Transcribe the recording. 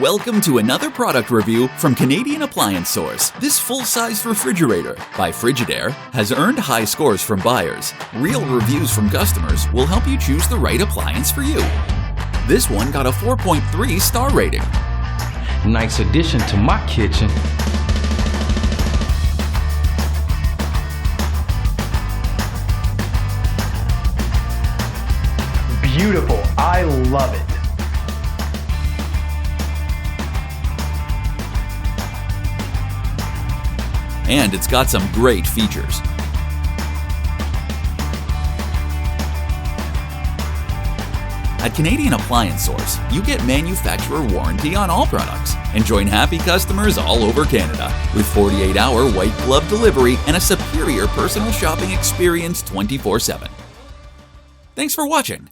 Welcome to another product review from Canadian Appliance Source. This full-size refrigerator by Frigidaire has earned high scores from buyers. Real reviews from customers will help you choose the right appliance for you. This one got a 4.3 star rating. Nice addition to my kitchen. Beautiful. I love it. And it's got some great features. At Canadian Appliance Source, you get manufacturer warranty on all products and join happy customers all over Canada with 48-hour white glove delivery and a superior personal shopping experience 24/7. Thanks for watching.